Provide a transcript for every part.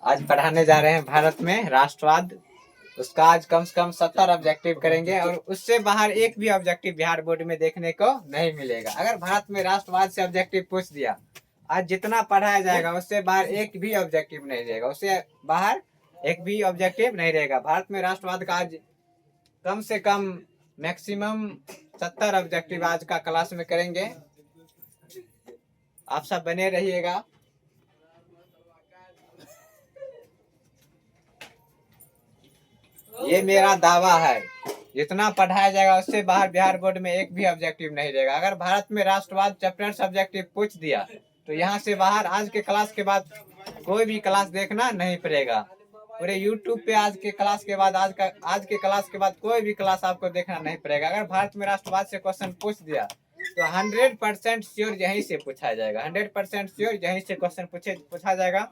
आज पढ़ाने जा रहे हैं भारत में राष्ट्रवाद। उसका आज कम से कम 70 ऑब्जेक्टिव करेंगे और उससे बाहर एक भी ऑब्जेक्टिव बिहार बोर्ड में देखने को नहीं मिलेगा। अगर भारत में राष्ट्रवाद से ऑब्जेक्टिव पूछ दिया, आज जितना पढ़ाया जाएगा उससे बाहर एक भी ऑब्जेक्टिव नहीं रहेगा, उससे बाहर एक भी ऑब्जेक्टिव नहीं रहेगा। भारत में राष्ट्रवाद का आज कम से कम मैक्सिमम 70 ऑब्जेक्टिव आज का क्लास में करेंगे। आप सब बने रहिएगा। ये मेरा दावा है, जितना पढ़ाया जाएगा उससे बाहर बिहार बोर्ड में एक भी ऑब्जेक्टिव नहीं रहेगा। अगर भारत में राष्ट्रवाद चैप्टर ऑब्जेक्टिव पूछ दिया तो यहाँ से बाहर आज के क्लास के बाद कोई भी क्लास देखना नहीं पड़ेगा। पूरे यूट्यूब पे आज के क्लास के बाद आज के क्लास के बाद कोई भी क्लास आपको देखना नहीं पड़ेगा। अगर भारत में राष्ट्रवाद से क्वेश्चन पूछ दिया तो 100% श्योर यहीं से पूछा जाएगा। 100% श्योर यहीं से क्वेश्चन पूछा जाएगा।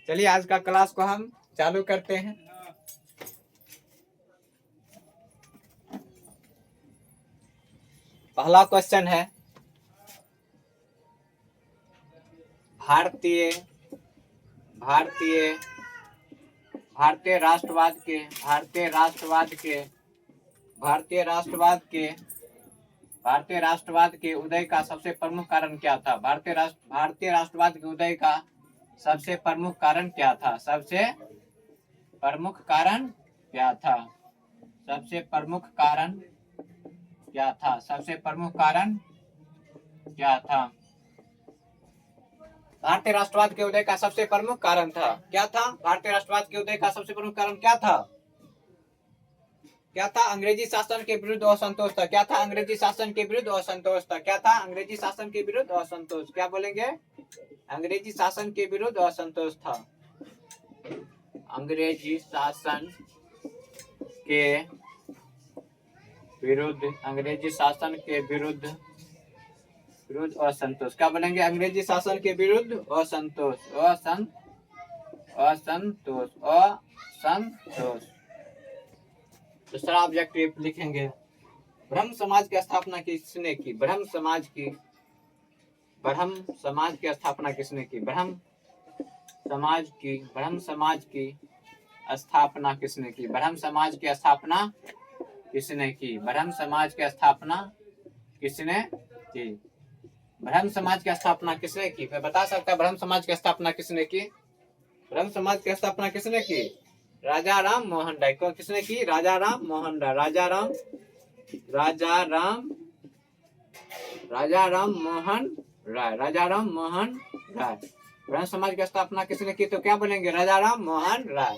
चलिए आज का क्लास को हम चालू करते हैं। पहला क्वेश्चन है, भारतीय राष्ट्रवाद के उदय का सबसे प्रमुख कारण क्या था? भारतीय राष्ट्रवाद के उदय का सबसे प्रमुख कारण क्या था? सबसे प्रमुख कारण क्या था? सबसे प्रमुख कारण क्या था? सबसे प्रमुख कारण क्या था? भारतीय राष्ट्रवाद के उदय का सबसे प्रमुख कारण था क्या था? भारतीय राष्ट्रवाद के उदय का सबसे प्रमुख कारण क्या था? क्या था? अंग्रेजी शासन के विरुद्ध असंतोष था। क्या था? अंग्रेजी शासन के विरुद्ध असंतोष था। क्या था? अंग्रेजी शासन के विरुद्ध असंतोष। क्या बोलेंगे? अंग्रेजी शासन के विरुद्ध असंतोष था। अंग्रेजी शासन के विरुद्ध असंतोष। क्या बोलेंगे? अंग्रेजी शासन के विरुद्ध असंतोष। दूसरा ऑब्जेक्टिव लिखेंगे, ब्रह्म समाज की स्थापना किसने की? ब्रह्म समाज की स्थापना किसने की? ब्रह्म समाज की स्थापना किसने की? ब्रह्म समाज की स्थापना किसने की? ब्रह्म समाज की स्थापना किसने की? ब्रह्म समाज की स्थापना किसने की? मैं बता सकता ब्रह्म समाज की स्थापना किसने की? ब्रह्म समाज की स्थापना किसने की? राजा राम मोहन राय। को किसने की? राजा राम मोहन राय। राजा राम मोहन राय। ब्रह्म समाज की स्थापना किसने की? तो क्या बोलेंगे? राजा राम मोहन राय।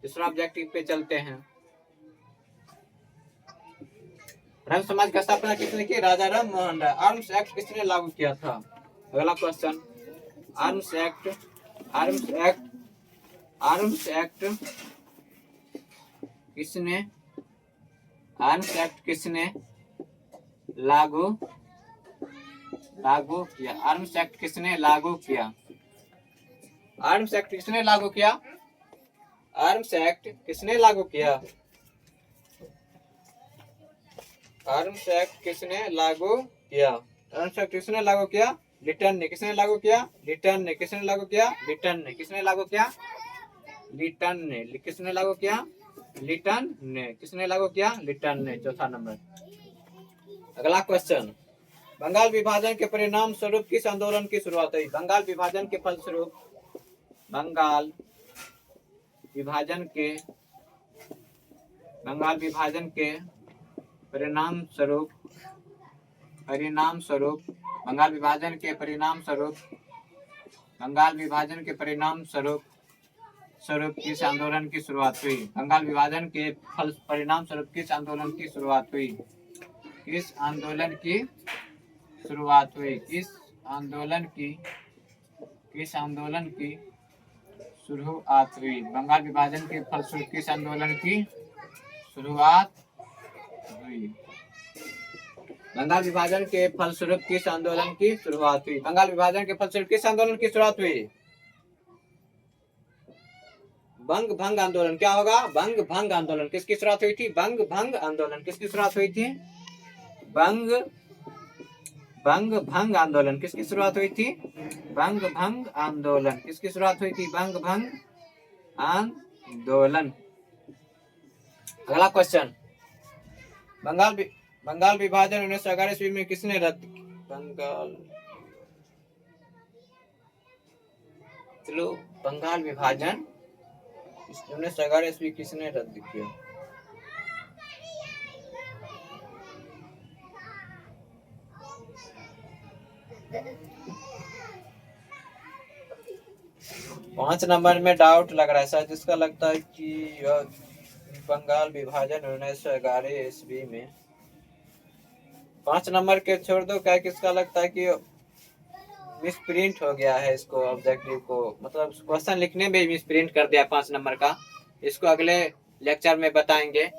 दूसरा ऑब्जेक्टिव पे चलते हैं। ब्रह्म समाज की स्थापना किसने की? राजा राम मोहन राय। आर्म्स एक्ट किसने लागू किया था? अगला क्वेश्चन, आर्म्स एक्ट किसने लागू किया? आर्म्स एक्ट किसने लागू किया? आर्म्स एक्ट किसने लागू किया? आर्म्स एक्ट किसने लागू किया? आर्म्स एक्ट किसने लागू किया? आर्म्स एक्ट किसने लागू किया? लिटन ने। किसने लागू किया? लिटन ने। किसने लागू किया? लिटन ने। किसने लागू किया? लिटन ने। किसने लागू किया? लिटन ने। किसने लागू किया? लिटन ने। चौथा नंबर। अगला क्वेश्चन, बंगाल विभाजन के परिणाम स्वरूप किस आंदोलन की शुरुआत हुई? बंगाल विभाजन के फलस्वरूप बंगाल विभाजन के परिणाम स्वरूप किस आंदोलन की शुरुआत हुई? बंगाल विभाजन के परिणाम स्वरूप किस आंदोलन की शुरुआत हुई? किस आंदोलन की शुरुआत हुई? किस आंदोलन की शुरुआत हुई? बंगाल विभाजन के फलस्वरूप किस आंदोलन की शुरुआत हुई? बंगाल विभाजन के फलस्वरूप किस आंदोलन की शुरुआत हुई? बंगाल विभाजन के फलस्वरूप किस आंदोलन की शुरुआत हुई? बंग भंग आंदोलन। क्या होगा? बंग भंग आंदोलन। किसकी शुरुआत हुई थी? बंग भंग आंदोलन। किसकी शुरुआत हुई थी? बंग बंग भंग आंदोलन किसकी शुरुआत हुई थी? बंग भंग आंदोलन किसकी शुरुआत हुई थी? बंग भंग आंदोलन। अगला क्वेश्चन, बंगाल विभाजन 1911 ईस्वी में किसने रद्द बंगाल चलो बंगाल विभाजन 1911 ईस्वी किसने रद्द किया? पांच नंबर में डाउट लग रहा है शायद, इसका लगता है कि बंगाल विभाजन 1911 ईस्वी में। 5 नंबर के छोड़ दो, क्या किसका लगता है कि मिसप्रिंट हो गया है इसको, ऑब्जेक्टिव को, मतलब क्वेश्चन लिखने में मिसप्रिंट कर दिया 5 नंबर का। इसको अगले लेक्चर में बताएंगे।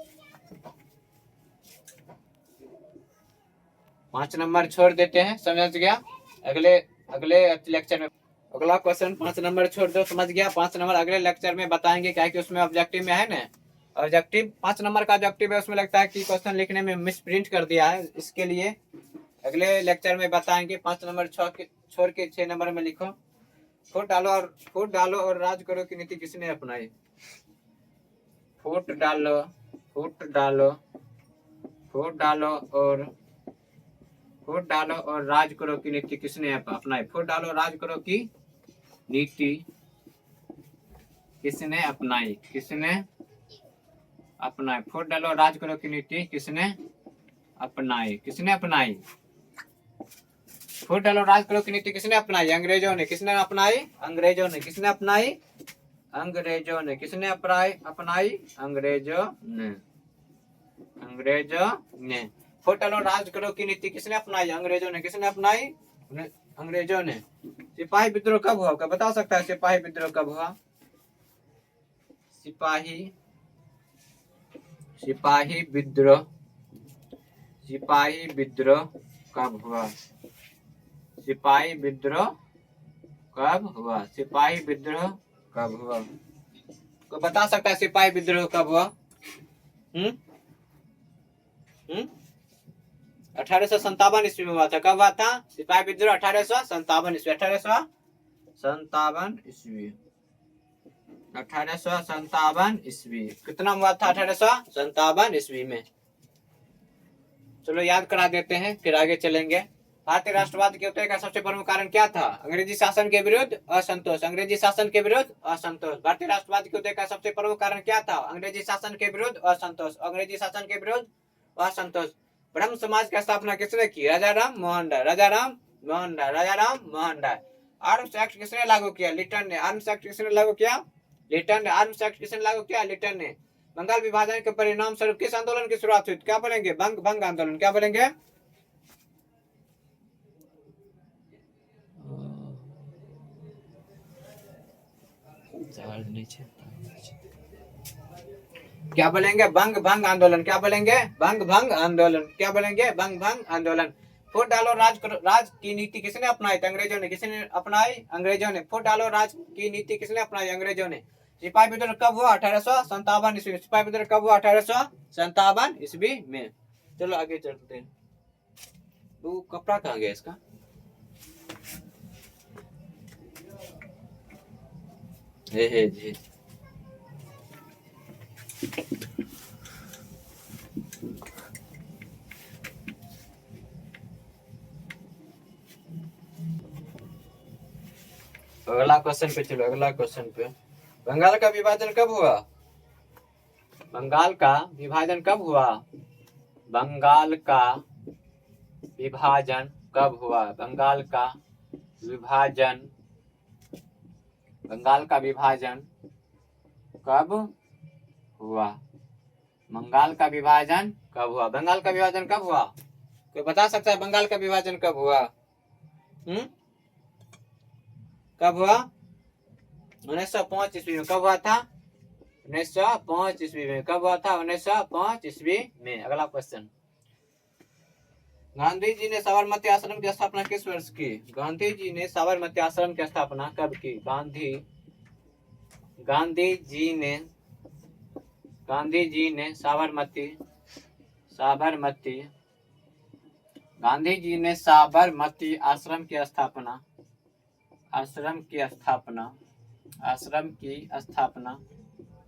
5 नंबर छोड़ देते हैं, समझ गया? अगले लेक्चर में अगला क्वेश्चन 5 नंबर छोड़ दो, समझ गया? 5 नंबर अगले लेक्चर में बताएंगे, क्या कि उसमें ऑब्जेक्टिव में है ना, ऑब्जेक्टिव 5 नंबर का ऑब्जेक्टिव है, उसमें लगता है कि क्वेश्चन लिखने में मिसप्रिंट कर दिया है, इसके लिए अगले लेक्चर में बताएंगे। 5 नंबर छोड़ के 6 नंबर में लिखो, फुट डालो और राज करो की नीति किसने अपनाई? फुट डालो और राज करो की नीति किसने अपनाई? फुट डालो राज करो की नीति किसने अपनाई? फुट डालो राज करो की नीति किसने अपनाई? फुट डालो राज करो की नीति किसने अपनाई? अंग्रेजों ने। किसने अपनाई? अंग्रेजों ने। किसने अपनाई? अंग्रेजों ने। किसने अपनाई? अंग्रेजों ने। फुट डालो राज करो की नीति किसने अपनाई? अंग्रेजों ने। किसने अपनाई? अंग्रेजों ने। सिपाही विद्रोह कब हुआ? क्या बता सकता है सिपाही विद्रोह कब हुआ? सिपाही विद्रोह कब हुआ? सिपाही विद्रोह कब हुआ? कोई बता सकता है सिपाही विद्रोह कब हुआ? 1857 ईस्वी में हुआ था। कब हुआ था सिपाही विद्रोह? 1857 ईस्वी। 1857 ईस्वी। कितना हुआ था 1857 ईस्वी में? चलो याद करा देते हैं, फिर आगे चलेंगे। भारतीय राष्ट्रवाद के उदय का सबसे प्रमुख कारण क्या था? अंग्रेजी शासन के विरुद्ध असंतोष। भारतीय राष्ट्रवाद के उदय का सबसे प्रमुख कारण क्या था? अंग्रेजी शासन के विरुद्ध असंतोष। ब्रह्म समाज की स्थापना किसने की? राजाराम मोहन राय। आर्म्स एक्ट किसने लागू किया? लिटन ने। आर्म्स एक्ट किसने लागू किया? लिटन ने। बंगाल विभाजन के परिणाम स्वरूप किस आंदोलन की शुरुआत हुई? क्या बोलेंगे? बंग भंग आंदोलन। क्या बोलेंगे? क्या बोलेंगे? बंग भंग आंदोलन। क्या बोलेंगे? बंग भंग आंदोलन। फुट डालो राज की नीति किसने अपनाई? अंग्रेजों ने। किसने अपनाई? अंग्रेजों ने। फुट डालो राज की नीति किसने अपनाई? अंग्रेजों ने। सिपाही विद्रोह कब हुआ? 1857 ईस्वी। सिपाही विद्रोह कब हुआ? 1857 ईस्वी में। चलो आगे चलते हैं। तो कपड़ा कहाँ गया इसका? जी। अगला क्वेश्चन पे चलो। बंगाल का विभाजन कब हुआ? बंगाल का विभाजन कब हुआ? बंगाल का विभाजन कब हुआ? बंगाल का विभाजन कब हुआ? बंगाल का विभाजन कब हुआ? कोई बता सकता है बंगाल का विभाजन कब हुआ? कब हुआ? 1905 ईस्वी में। कब हुआ था? 1905 ईस्वी में। कब हुआ था? 1905 ईस्वी में। अगला क्वेश्चन, गांधी जी ने साबरमती आश्रम की स्थापना किस वर्ष की? गांधी जी ने साबरमती आश्रम की स्थापना कब की? गांधी जी ने साबरमती गांधी जी ने साबरमती आश्रम की स्थापना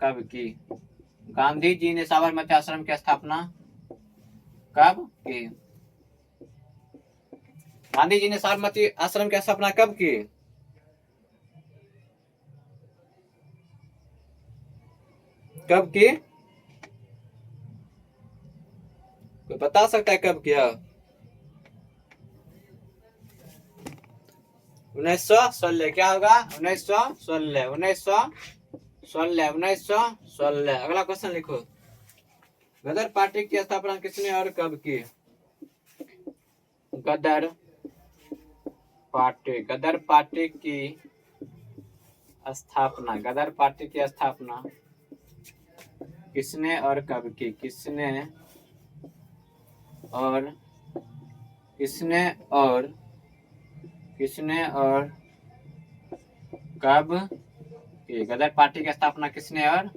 कब की? गांधी जी ने साबरमती आश्रम की स्थापना कब की? गांधी जी ने साबरमती आश्रम की स्थापना कब की? कब की? कोई बता सकता है कब किया? 1916। क्या होगा? 1916। 1916। अगला क्वेश्चन लिखो। गदर पार्टी की स्थापना किसने और कब की? गदर पार्टी की स्थापना किसने और कब की? किसने और कब की? गदर पार्टी की स्थापना किसने और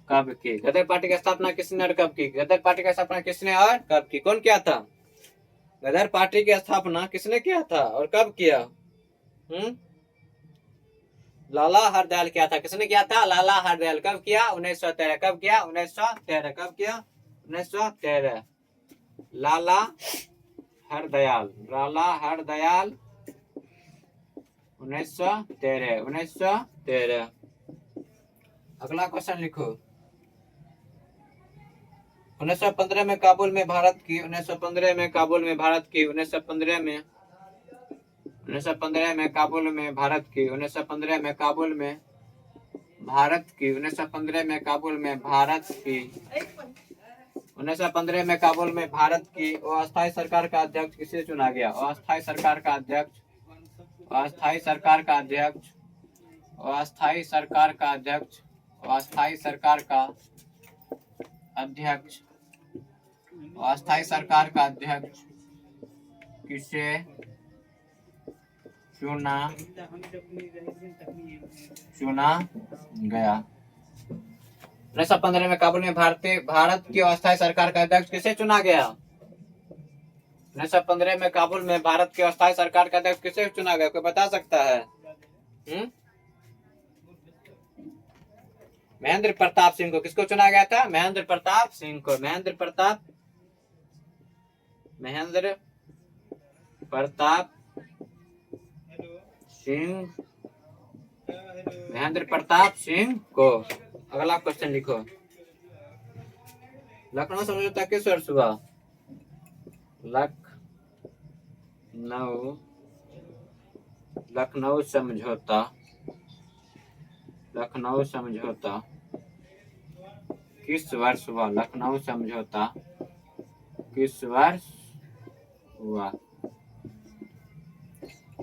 कब की? गदर पार्टी की स्थापना किसने और कब की? गदर पार्टी की स्थापना किसने और कब की? कौन किया था? गदर पार्टी की स्थापना किसने किया था और कब किया? लाला हरदयाल किया था। किसने किया था? लाला हरदयाल। कब किया? 1913। कब किया? 1913। कब किया? 1913। लाला हरदयाल 1913। अगला क्वेश्चन लिखो। 1915 में काबुल में भारत की 1915 में काबुल में भारत की 1915 में काबुल में भारत की 1915 में काबुल में भारत की 1915 में काबुल में भारत की 1915 में काबुल में भारत की अस्थायी सरकार का अध्यक्ष किसे चुना गया? अस्थायी सरकार का अध्यक्ष अस्थायी सरकार का अध्यक्ष अस्थायी सरकार का अध्यक्ष अस्थायी सरकार का अध्यक्ष अस्थायी सरकार का अध्यक्ष किसे चुना गया? 1915 में काबुल में भारत की अस्थायी सरकार का अध्यक्ष किसे चुना गया? 1915 में काबुल में भारत की अस्थायी सरकार का अध्यक्ष किसे चुना गया? कोई बता सकता है? महेंद्र प्रताप सिंह को। किसको चुना गया था? महेंद्र प्रताप सिंह को। महेंद्र प्रताप सिंह को। अगला क्वेश्चन लिखो। लखनऊ समझौता किस वर्ष हुआ? लखनऊ समझौता किस वर्ष हुआ? लखनऊ समझौता किस वर्ष हुआ?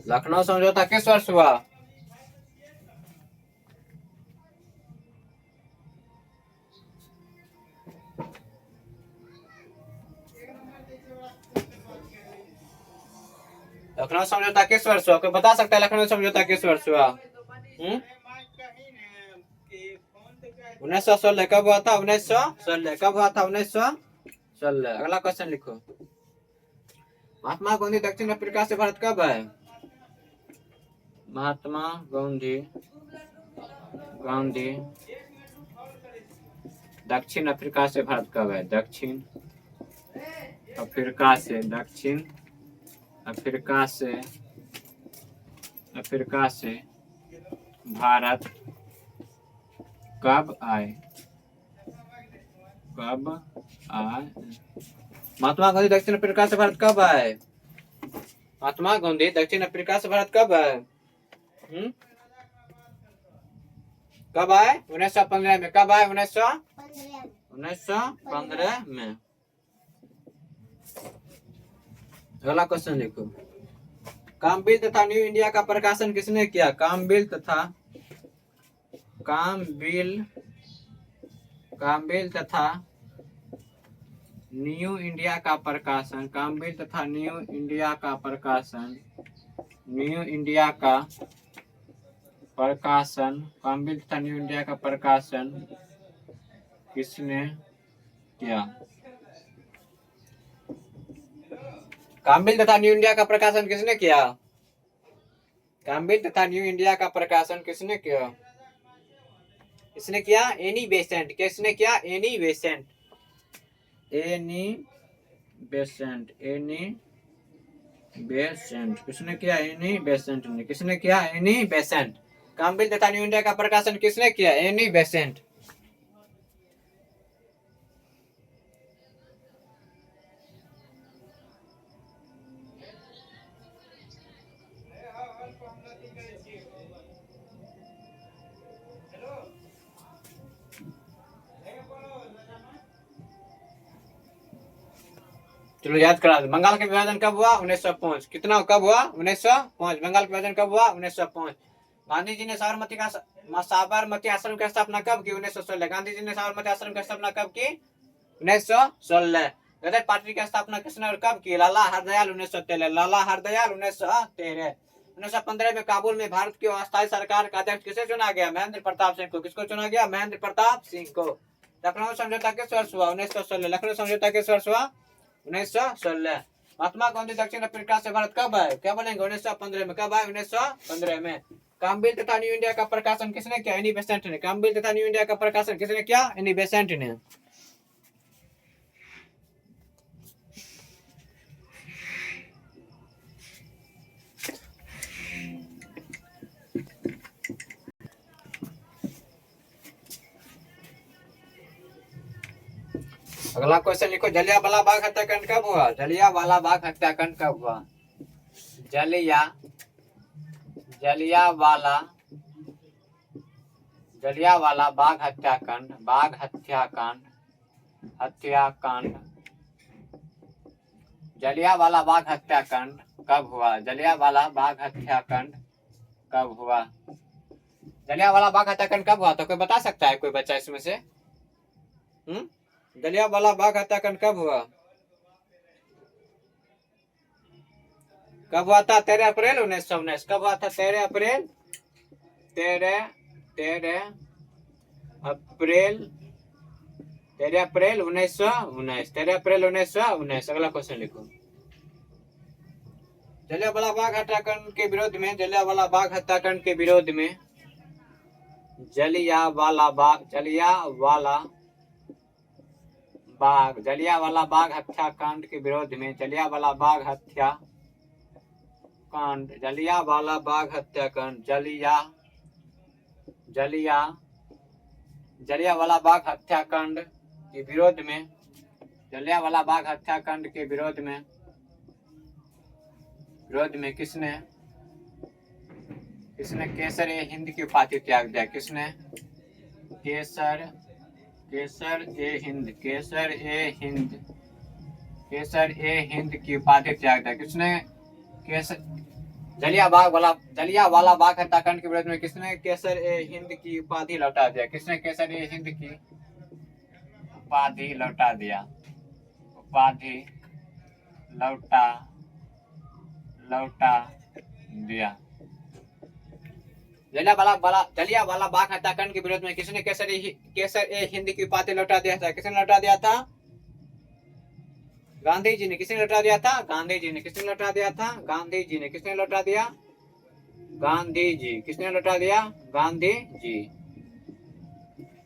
लखनऊ समझौता किस वर्ष हुआ? लखनऊ समझौता किस वर्ष हुआ? कोई बता सकता है लखनऊ समझौता किस वर्ष हुआ? 1916। कब हुआ था? 1916। कब हुआ था? 1916। अगला क्वेश्चन लिखो। महात्मा गांधी दक्षिण अफ्रीका से भारत कब आए? महात्मा गांधी दक्षिण अफ्रीका से भारत कब आए? दक्षिण अफ्रीका से भारत कब आए? महात्मा गांधी दक्षिण अफ्रीका से भारत कब आए? महात्मा गांधी दक्षिण अफ्रीका से भारत कब आए? कब आए? 1915 में। कब आए? 1915 में। अगला क्वेश्चन लिखो। कामबिल तथा न्यू इंडिया का प्रकाशन किसने किया? कामबिल तथा न्यू इंडिया का प्रकाशन किसने किया? कामबिल तथा न्यू इंडिया का प्रकाशन किसने किया? कामबिल तथा न्यू इंडिया का प्रकाशन किसने किया? इसने किया एनी बेसेंट। किसने किया? Annie Besant. Annie Besant. Annie Besant किसने किया? एनी बेसेंट ने। किसने किया? Annie Besant. कामबिल तथा न्यू इंडिया का प्रकाशन किसने किया? Annie Besant. चलो याद करा दो। बंगाल का विभाजन कब हुआ? 1905। कितना कब हुआ? 1905। बंगाल का विभाजन कब हुआ? 1905। गांधी जी ने साबरमती आश्रम की स्थापना कब की? 1916। गांधी जी ने साबरमती आश्रम की स्थापना कब की? 1916। गदर पार्टी की स्थापना किसने और कब की? लाला हरदयाल 1913। लाला हरदयाल 1913। 1915 में काबुल में भारत की अस्थायी सरकार का अध्यक्ष किसे चुना गया? महेंद्र प्रताप सिंह को। किसको चुना गया? महेंद्र प्रताप सिंह को। लखनऊ समझौता किस वर्ष हुआ? 1916। लखनऊ समझौता किस वर्ष हुआ? 1916। महात्मा गांधी दक्षिण अफ्रीका से भारत कब आए? क्या बोलेंगे? 1915 में। कब आए? 1915 में। कामबिल तथा न्यू इंडिया का प्रकाशन किसने किया? एनी बेसेंट ने। कामबिल तथा न्यू इंडिया का प्रकाशन किसने किया? एनी बेसेंट ने। अगला क्वेश्चन लिखो। जलियांवाला बाग हत्याकांड कब हुआ? जलियांवाला बाग हत्याकांड कब हुआ? जलियांवाला बाग हत्याकांड जलियांवाला बाग हत्याकांड कब हुआ? जलियांवाला बाग हत्याकांड कब हुआ? जलियांवाला बाग हत्याकांड कब हुआ? तो कोई बता सकता है? कोई बच्चा इसमें से? जलियांवाला बाग हत्याकांड कब हुआ? कब हुआ था? 13 अप्रैल 1919। कब हुआ था? 13 अप्रैल 1919। 13 अप्रैल 1919। अगला क्वेश्चन लिखो। जलियांवाला बाग हत्याकांड के विरोध में जलियांवाला बाग हत्याकांड के विरोध में जलियांवाला बाग हत्याकांड के विरोध में जलियांवाला बाग हत्याकांड जलियांवाला बाग हत्याकांड जलियांवाला बाग हत्याकांड के विरोध में जलियांवाला बाग हत्याकांड के विरोध में किसने केसर ए हिंद की उपाधि त्याग दिया? किसने केसर ए हिंद की उपाधि त्याग दिया? किसने जलियांवाला बाग हत्याकांड के विरोध में किसने केसर ए हिंद की उपाधि लौटा दिया? किसने केसर ए हिंद की उपाधि लौटा दिया? जलियांवाला बाग हत्याकांड के विरोध में किसने केसर ए हिंद की उपाधि लौटा दिया था? किसने लौटा दिया था? गांधी जी ने। किसने लौटा दिया था? गांधी जी ने। किसने लौटा दिया था? गांधी जी ने। किसने लौटा दिया? गांधी जी। किसने लौटा दिया? गांधी जी।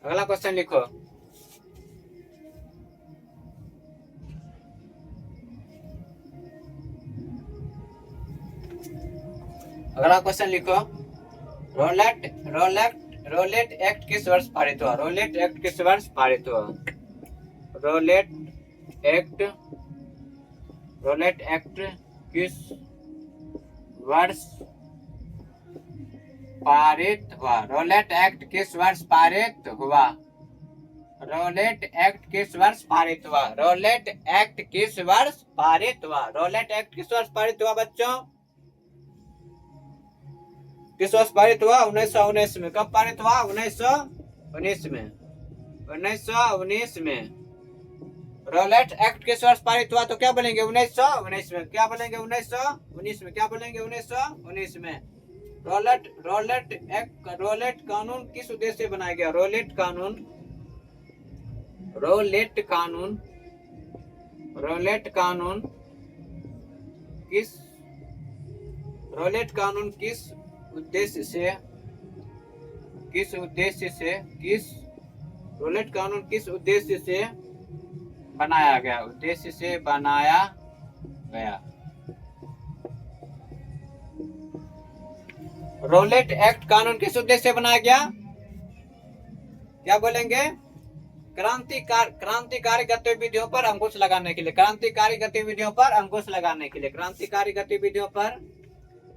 अगला क्वेश्चन लिखो। अगला क्वेश्चन लिखो। रोलेट एक्ट किस वर्ष पारित हुआ? रोलेट एक्ट किस वर्ष पारित हुआ? रोलेट एक्ट किस वर्ष पारित हुआ? रोलेट एक्ट किस वर्ष पारित हुआ? रोलेट एक्ट किस वर्ष पारित हुआ? रोलेट एक्ट किस वर्ष पारित हुआ? रोलेट एक्ट किस वर्ष पारित हुआ बच्चों? किस वर्ष पारित हुआ? 1919 में। कब पारित हुआ? 1919 में। 1919 में। रोलेट एक्ट किस वर्ष पारित हुआ? तो क्या बोलेंगे? 1919 में। क्या बोलेंगे? 1919 में। क्या बोलेंगे? 1919 में। रोलेट कानून किस उद्देश्य से बनाया गया? रोलेट कानून किस उद्देश्य से रोलेट कानून किस उद्देश्य से बनाया गया? रोलेट एक्ट कानून किस उद्देश्य से बनाया गया? क्या बोलेंगे? क्रांतिकारी गतिविधियों पर अंकुश लगाने के लिए। क्रांतिकारी गतिविधियों पर अंकुश लगाने के लिए। क्रांतिकारी गतिविधियों पर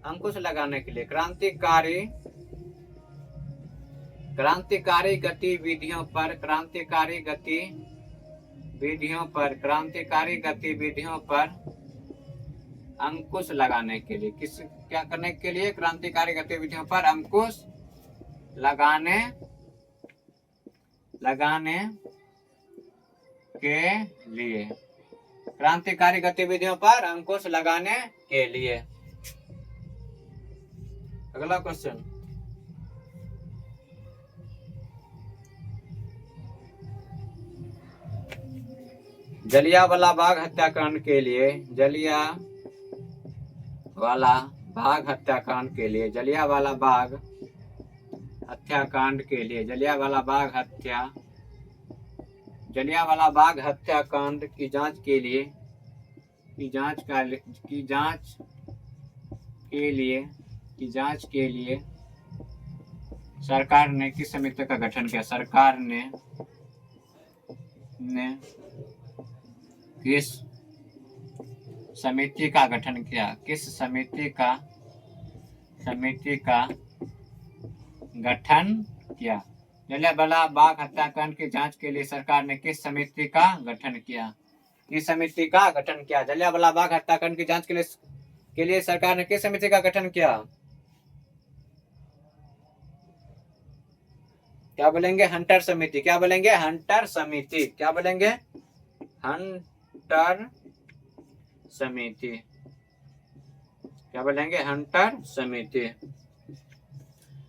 अंकुश लगाने के लिए। क्रांतिकारी गतिविधियों पर अंकुश लगाने के लिए। क्या करने के लिए? क्रांतिकारी गतिविधियों पर अंकुश लगाने के लिए। क्रांतिकारी गतिविधियों पर अंकुश लगाने के लिए। अगला क्वेश्चन, जलियांवाला बाग हत्याकांड के लिए। जलियांवाला बाग हत्याकांड के लिए जलियांवाला बाग हत्याकांड की जांच के लिए सरकार ने किस समिति का गठन किया? सरकार ने किस समिति का गठन किया? किस समिति का गठन किया? जलियांवाला बाग हत्याकांड की जांच के लिए सरकार ने किस समिति का गठन किया? किस समिति का गठन किया? जलियांवाला बाग हत्याकांड की जांच के लिए सरकार ने किस समिति का गठन किया? क्या बोलेंगे? हंटर समिति। क्या बोलेंगे? हंटर समिति। क्या बोलेंगे? हंटर समिति। क्या बोलेंगे? हंटर समिति।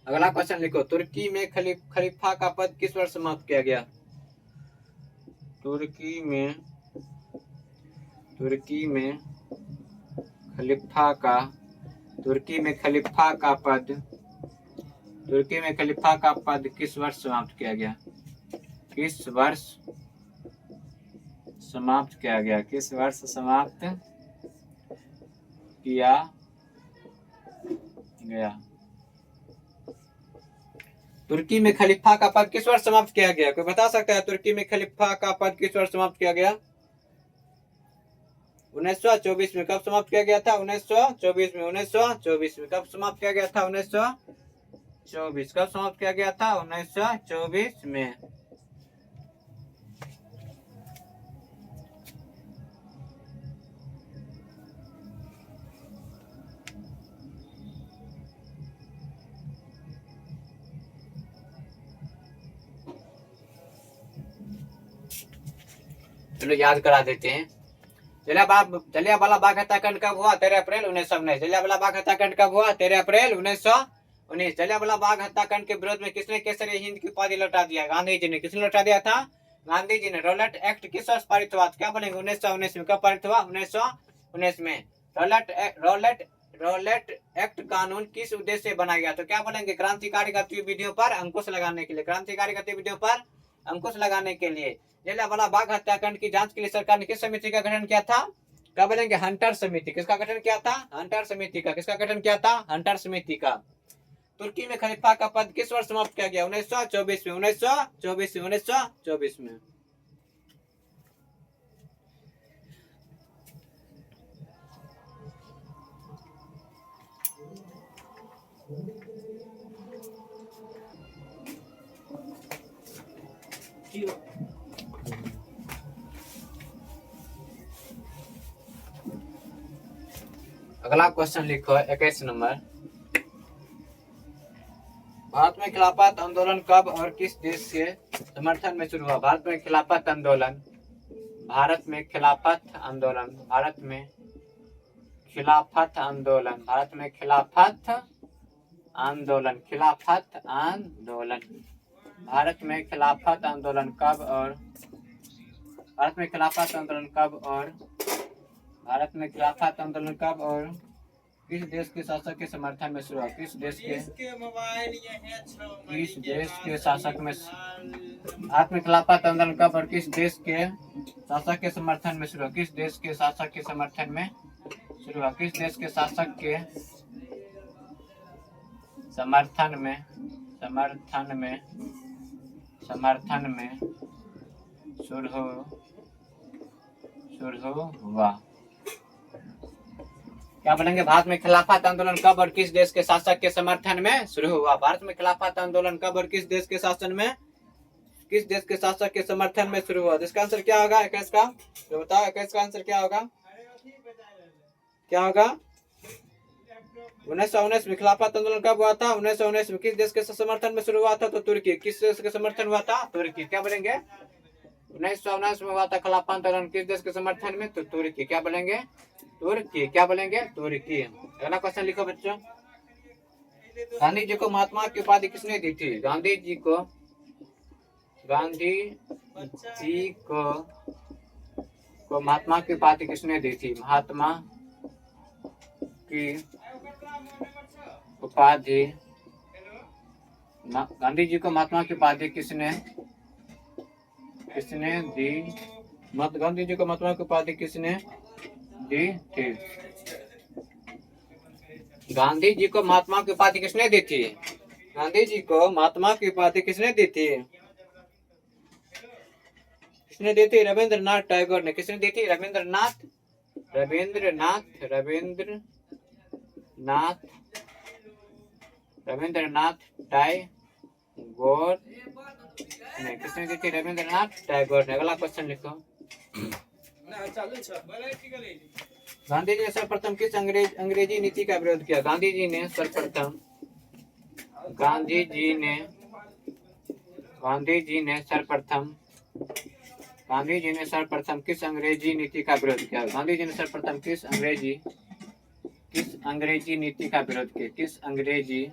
अगला क्वेश्चन लिखो, तुर्की में खलीफा का पद किस वर्ष समाप्त किया गया? तुर्की में खलीफा का पद किस वर्ष समाप्त किया गया? किस वर्ष समाप्त किया गया? तुर्की में खलीफा का पद किस वर्ष समाप्त किया गया? कोई बता सकता है तुर्की में खलीफा का पद किस वर्ष समाप्त किया गया? 1924 में। कब समाप्त किया गया था? 1924 में। 1924 में। कब समाप्त किया गया था? 1924। कब समाप्त किया गया था? 1924 में। चलो याद करा देते हैं। जलियांवाला बाग हत्याकांड कब हुआ? 13 अप्रैल 1919। जलियांवाला बाग हत्याकांड कब हुआ? 13 अप्रैल 1919। जलियांवाला बाग हत्याकांड के विरोध में किसने केसरी हिंद की उपाधि लौटा दिया? गांधी जी ने। किसने लौटा दिया था? गांधी जी ने। रोलेट एक्ट किस वर्ष पारित हुआ? क्या बोलेंगे? 1919 में। कब पारित हुआ? 1919 में। रोलेट एक्ट कानून किस उद्देश्य से बनाया गया? तो क्या बोलेंगे? क्रांतिकारी गतिविधियों पर अंकुश लगाने के लिए। क्रांतिकारी गतिविधियों पर अंकुश लगाने के लिए। जलियांवाला बाग हत्याकांड की जांच के लिए सरकार ने किस समिति का गठन किया था? क्या बोलेंगे? हंटर समिति। किसका गठन किया था? हंटर समिति का। किसका गठन किया था? हंटर समिति का। तुर्की में खलीफा का पद किस वर्ष समाप्त किया गया? 1924 में। 1924 में। अगला क्वेश्चन लिखो 21 नंबर। भारत में खिलाफत आंदोलन कब और किस देश के समर्थन में शुरू हुआ? भारत में खिलाफत आंदोलन कब और भारत में खिलाफत आंदोलन कब और किस देश के शासक के समर्थन में शुरू हुआ? किस देश के शासक में भारत में खिलाफत आंदोलन कब और किस देश के शासक के समर्थन में शुरू हुआ? किस देश के शासक के समर्थन में शुरू हुआ? किस देश के शासक के समर्थन में शुरू हुआ? क्या बोलेंगे? भारत में खिलाफत आंदोलन कब और किस देश के शासक के समर्थन में शुरू हुआ? भारत में खिलाफत आंदोलन कब और किस देश के शासक के समर्थन में शुरू हुआ? इसका आंसर क्या होगा? 21 का तो बताओ, 21 का आंसर क्या होगा? 1919 में खिलाफत आंदोलन कब हुआ था? 1919 में किस देश के समर्थन में शुरू हुआ था? तो तुर्की। किस देश के समर्थन हुआ था? तुर्की। क्या बोलेंगे? 1919 में हुआ था खिलाफत आंदोलन किस देश के समर्थन में? तो तुर्की। क्या बोलेंगे? तुर्की। क्या बोलेंगे? तुर्की। अगला क्वेश्चन लिखो बच्चों। गांधी जी को महात्मा की उपाधि किसने दी थी? गांधी जी को महात्मा की उपाधि किसने दी थी? महात्मा की उपाधि गांधी जी को महात्मा की उपाधि किसने दी? गांधी जी को महात्मा की उपाधि किसने दी थी? गांधी जी को महात्मा की उपाधि किसने दी थी? गांधी जी को महात्मा की उपाधि किसने दी थी? किसने दी थी? रविंद्रनाथ टैगोर ने। किसने दी थी? रविंद्रनाथ टैगोर ने। किसने दी थी? रविंद्रनाथ टैगोर ने। अगला क्वेश्चन लिखो। गांधी जी ने सर्वप्रथम किस अंग्रेजी नीति का विरोध किया? गांधी जी ने सर्वप्रथम किस अंग्रेजी नीति का विरोध किया? गांधी जी ने सर्वप्रथम किस अंग्रेजी नीति का विरोध किया? किस अंग्रेजी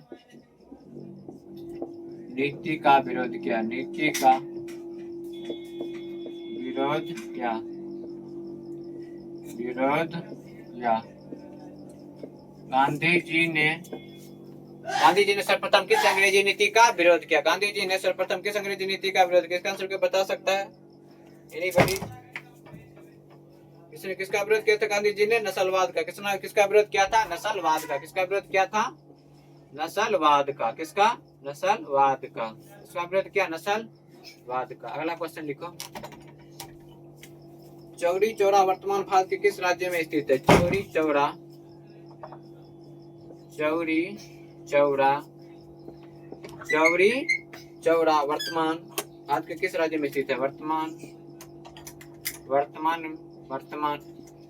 नीति का विरोध किया? गांधी जी ने सर्वप्रथम किस अंग्रेजी नीति का विरोध किया? गांधी जी ने सर्वप्रथम किस अंग्रेजी नीति का विरोध किया? इसका आंसर कोई बता सकता है? किसने किसका विरोध किया था? गांधी जी ने नस्लवाद का। किसका विरोध किया था? नस्लवाद का। किसका विरोध किया था? नस्लवाद का। किसका? नस्लवाद का। इसका विरोध किया? नस्लवाद का। अगला क्वेश्चन लिखो। चौरी चौरा वर्तमान भारत के किस राज्य में स्थित है? चौरी चौरा वर्तमान भारत के किस राज्य में स्थित है?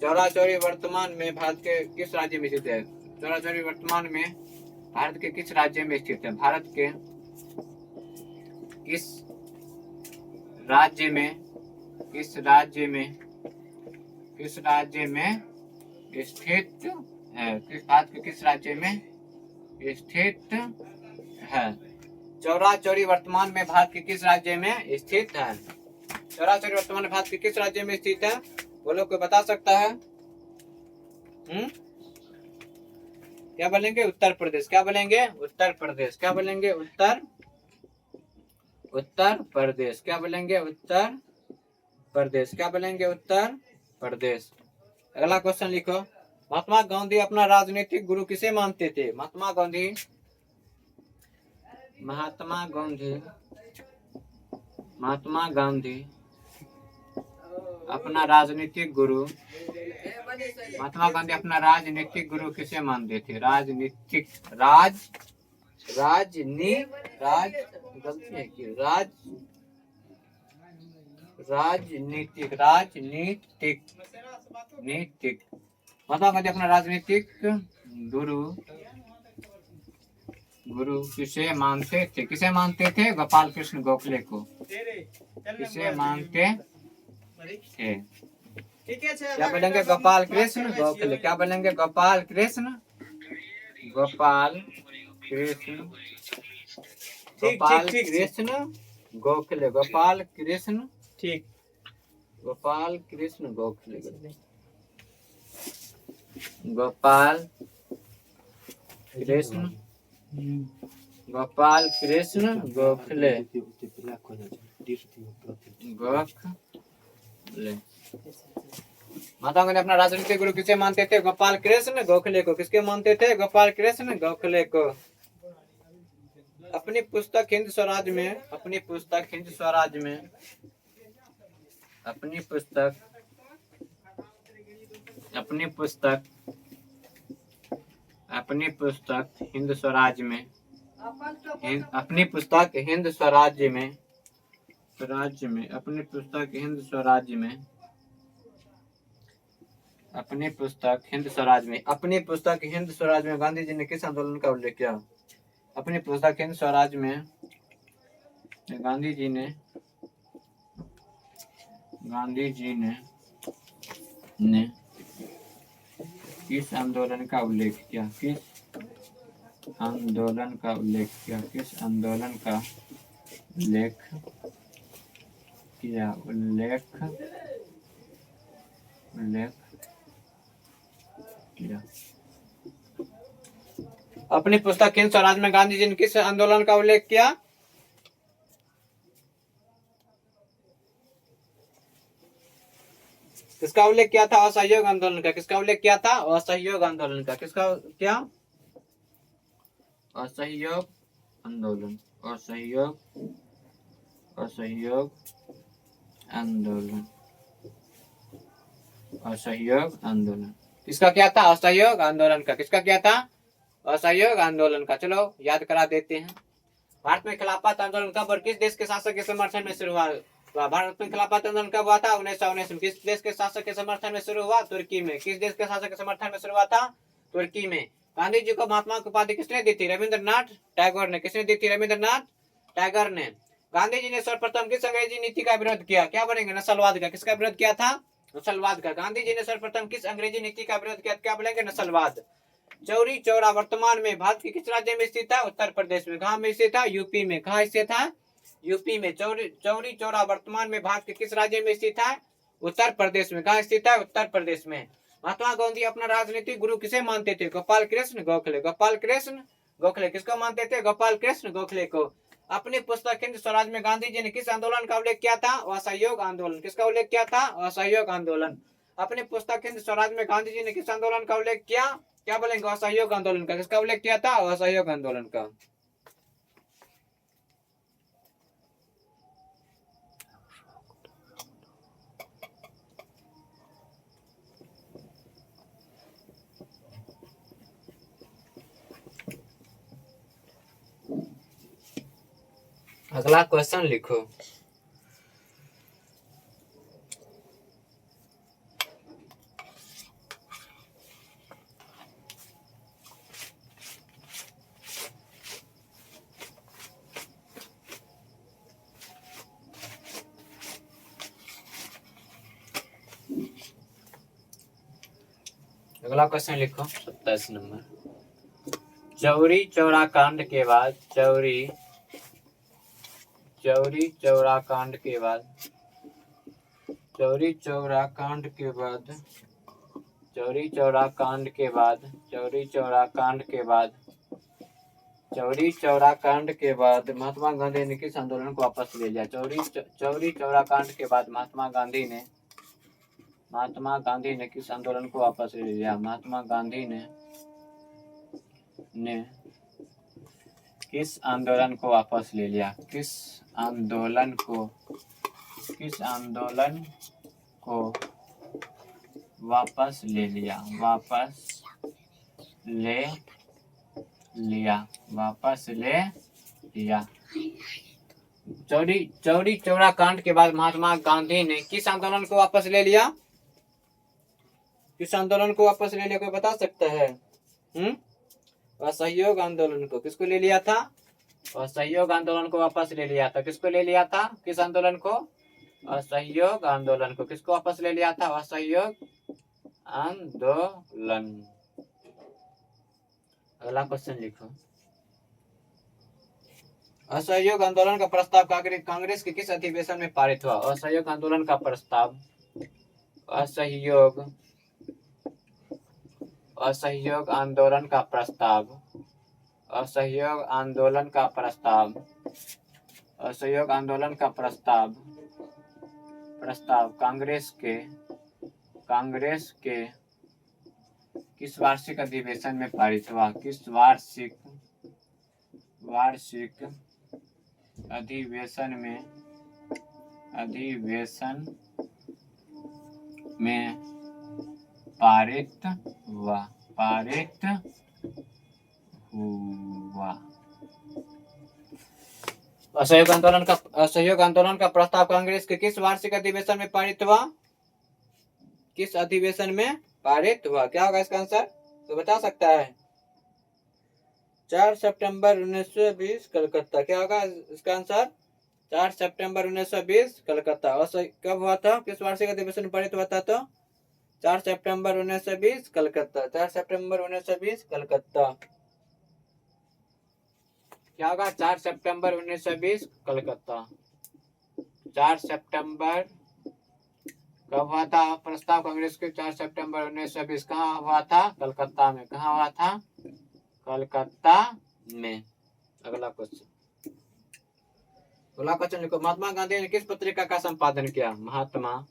चौरा चौरी वर्तमान में भारत के किस राज्य में स्थित है? चौरा चौरी वर्तमान में भारत के किस राज्य में स्थित है? भारत के किस राज्य में स्थित है? भारत के किस राज्य में स्थित है? चौरा चौरी वर्तमान में भारत के किस राज्य में स्थित है? चौरा चौरी वर्तमान भारत के किस राज्य में स्थित है? बोलो, कोई बता सकता है? क्या बोलेंगे? उत्तर प्रदेश। क्या बोलेंगे? उत्तर प्रदेश। क्या बोलेंगे? उत्तर प्रदेश। क्या बोलेंगे? उत्तर प्रदेश। क्या बोलेंगे? उत्तर प्रदेश। अगला क्वेश्चन लिखो। महात्मा गांधी अपना राजनीतिक गुरु किसे मानते थे? महात्मा गांधी अपना राजनीतिक गुरु किसे मानते थे? राजनीतिक महात्मा गांधी अपना राजनीतिक गुरु किसे मानते थे? गोपाल कृष्ण गोखले को। किसे मानते थे? क्या बोलेंगे? गोपाल कृष्ण गोखले। क्या बोलेंगे? गोपाल कृष्ण गोखले। गोपाल कृष्ण गोखले। गोपाल कृष्ण गोपाल कृष्ण गोखले गोखले। महात्मा गांधी अपना राजनीतिक गुरु किसे मानते थे? गोपाल कृष्ण गोखले को। किसके मानते थे? गोपाल कृष्ण गोखले को। अपनी पुस्तक हिंद स्वराज में अपनी पुस्तक हिंद स्वराज में अपनी पुस्तक अपनी पुस्तक अपनी पुस्तक हिंद स्वराज में अपनी पुस्तक हिंद स्वराज में अपनी पुस्तक हिंद स्वराज में अपनी पुस्तक हिंद स्वराज में अपनी पुस्तक हिंद स्वराज में गांधी जी ने किस आंदोलन का उल्लेख किया? अपनी पुस्तक हिंद स्वराज में गांधी जी ने किस आंदोलन का उल्लेख किया? किस आंदोलन का उल्लेख किया? किस आंदोलन का उल्लेख किया? उल्लेख किया। अपनी पुस्तक हिंद स्वराज में गांधी जी ने किस आंदोलन का उल्लेख किया? किसका उल्लेख किया था? असहयोग आंदोलन का। किसका उल्लेख किया था? असहयोग आंदोलन का। किसका क्या? असहयोग आंदोलन। असहयोग आंदोलन। असहयोग आंदोलन। किसका क्या था? असहयोग आंदोलन का। किसका क्या था? असहयोग आंदोलन का। चलो याद करा देते हैं। भारत में खिलाफत आंदोलन कब और किस देश के शासक के समर्थन में शुरू हुआ? भारत में खिलाफत आंदोलन कब हुआ था? 1919 में। किस देश के शासक के समर्थन में शुरू हुआ? तुर्की में। किस देश के शासक के समर्थन में शुरू हुआ था? तुर्की में। गांधी जी को महात्मा की उपाधि किसने दी थी? रविंद्रनाथ टैगोर ने। किसने दी थी? रविंद्रनाथ टैगोर ने। गांधी जी ने सर्वप्रथम किस अंग्रेजी नीति का विरोध किया? क्या बोलेंगे? नस्लवाद का। किसका विरोध किया था? नस्लवाद का। गांधी जी ने सर्वप्रथम किस अंग्रेजी नीति का विरोध किया? क्या बोलेंगे? नस्लवाद। चौरी चौरा वर्तमान में भारत के किस राज्य में स्थित था? उत्तर प्रदेश में। कहाँ में स्थित था? यूपी में। कहाँ स्थित था? यूपी में। चौरी चौरा वर्तमान में भारत के किस राज्य में स्थित है? उत्तर प्रदेश में। कहाँ स्थित है? उत्तर प्रदेश में। महात्मा गांधी अपना राजनीतिक गुरु किसे मानते थे? गोपाल कृष्ण गोखले। गोपाल कृष्ण गोखले। किसको मानते थे? गोपाल कृष्ण गोखले को। अपनी पुस्तक हिंद स्वराज में गांधी जी ने किस आंदोलन का उल्लेख किया था? असहयोग आंदोलन। किसका उल्लेख किया था? असहयोग आंदोलन। अपनी पुस्तक हिंद स्वराज में गांधी जी ने किस आंदोलन का उल्लेख किया? क्या बोलेंगे? असहयोग आंदोलन का। किसका उल्लेख किया था? असहयोग आंदोलन का। अगला क्वेश्चन लिखो। अगला क्वेश्चन लिखो 27 नंबर। चौरी चौरा कांड के बाद चौरी चौरा कांड के बाद चौरी चौरा कांड के बाद चौरी चौरा कांड के बाद चौरी चौरा कांड के बाद चौरी चौरा कांड के बाद महात्मा गांधी ने किस आंदोलन को वापस ले लिया? चौरी चौरा कांड के बाद महात्मा गांधी ने किस आंदोलन को वापस ले लिया? महात्मा गांधी ने किस आंदोलन को वापस ले लिया? किस आंदोलन को वापस ले लिया? वापस ले लिया। चौरी चौरा कांड के बाद महात्मा गांधी ने किस आंदोलन को वापस ले लिया? किस आंदोलन को वापस ले लिया? कोई बता सकता है? असहयोग आंदोलन को। किसको ले लिया था? असहयोग आंदोलन को वापस ले लिया था। किसको ले लिया था? किस आंदोलन को? असहयोग आंदोलन को। किसको वापस ले लिया था? असहयोग आंदोलन। अगला क्वेश्चन लिखो। असहयोग आंदोलन का प्रस्ताव कांग्रेस के किस अधिवेशन में पारित हुआ? असहयोग आंदोलन का प्रस्ताव असहयोग असहयोग आंदोलन का प्रस्ताव, असहयोग आंदोलन का प्रस्ताव, असहयोग आंदोलन का प्रस्ताव, प्रस्ताव कांग्रेस के किस वार्षिक अधिवेशन में पारित हुआ? किस वार्षिक अधिवेशन में पारित हुआ? असहयोग आंदोलन का प्रस्ताव कांग्रेस के किस वार्षिक अधिवेशन में पारित हुआ? किस अधिवेशन में पारित हुआ? क्या होगा इसका आंसर? तो बता सकता है। 4 सितंबर 1920 कलकत्ता। क्या होगा इसका आंसर? 4 सितंबर 1920 कलकत्ता। और कब हुआ था? किस वार्षिक अधिवेशन में पारित हुआ था? तो 4 सितंबर 1920 कलकत्ता। 4 सितंबर 1920 कलकत्ता। क्या होगा? 4 सितंबर 1920 कलकत्ता। 4 सितंबर कब हुआ था प्रस्ताव कांग्रेस के? 4 सितंबर 1920। कहाँ हुआ था? कलकत्ता में। कहाँ हुआ था? कलकत्ता में। अगला क्वेश्चन, अगला क्वेश्चन लिखो। महात्मा गांधी ने किस पत्रिका का संपादन किया? महात्मा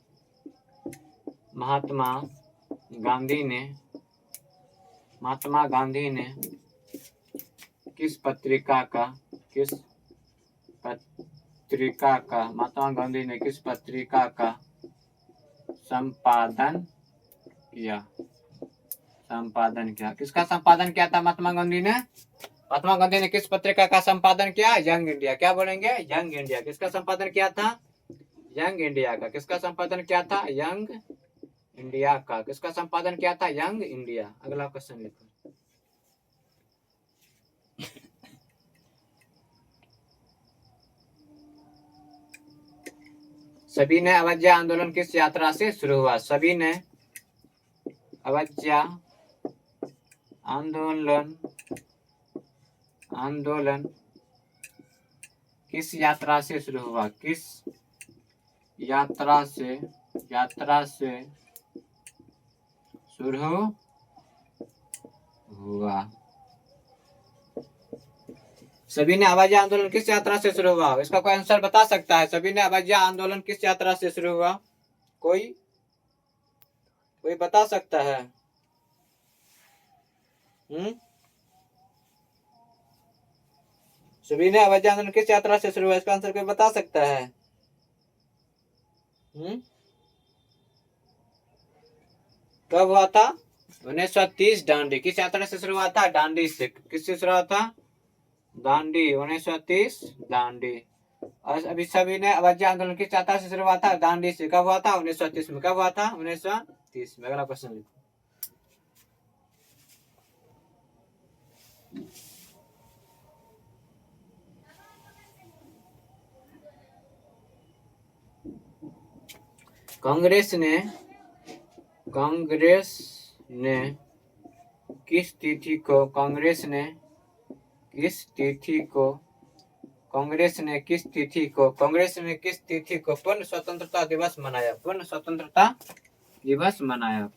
गांधी ने किस पत्रिका का महात्मा गांधी ने किस पत्रिका का संपादन किया? किसका संपादन किया था महात्मा गांधी ने? महात्मा गांधी ने किस पत्रिका का संपादन किया? Young India. क्या बोलेंगे? Young India. किसका संपादन किया था? यंग इंडिया का। किसका संपादन किया था? यंग इंडिया का। किसका संपादन किया था? Young India. अगला क्वेश्चन लिखो। सविनय अवज्ञा आंदोलन किस यात्रा से शुरू हुआ? सविनय अवज्ञा आंदोलन किस यात्रा से शुरू हुआ? किस यात्रा से शुरू हुआ? सविनय अवज्ञा आंदोलन किस यात्रा से शुरू हुआ? इसका कोई आंसर बता सकता है? सविनय अवज्ञा आंदोलन किस यात्रा से शुरू हुआ? कोई बता सकता है? सविनय अवज्ञा आंदोलन किस यात्रा से शुरू हुआ? इसका आंसर कोई बता सकता है? कब हुआ था? 1930 दांडी। किस यात्रा से शुरू हुआ था? दांडी से। किससे शुरू हुआ था? दांडी। 1930 दांडी। और अभी सविनय अवज्ञा आंदोलन किस यात्रा से शुरू हुआ था? दांडी से। कब हुआ था? 1930 में। कब हुआ था? 1930 में। अगला क्वेश्चन लिखो। कांग्रेस ने किस तिथि को पूर्ण स्वतंत्रता दिवस मनाया? पूर्ण स्वतंत्रता दिवस मनाया।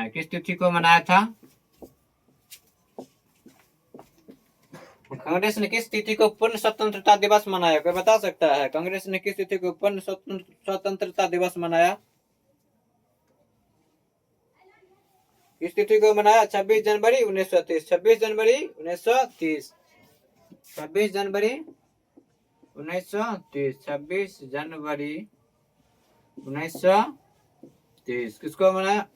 किस तिथि को मनाया था? कांग्रेस ने किस तिथि को पूर्ण स्वतंत्रता दिवस मनाया? कोई बता सकता है? कांग्रेस ने किस तिथि को पूर्ण स्वतंत्रता दिवस मनाया? किस तिथि को मनाया? 26 जनवरी 1930। 26 जनवरी 1930। 26 जनवरी 1930। 26 जनवरी 1930। किसको मनाया?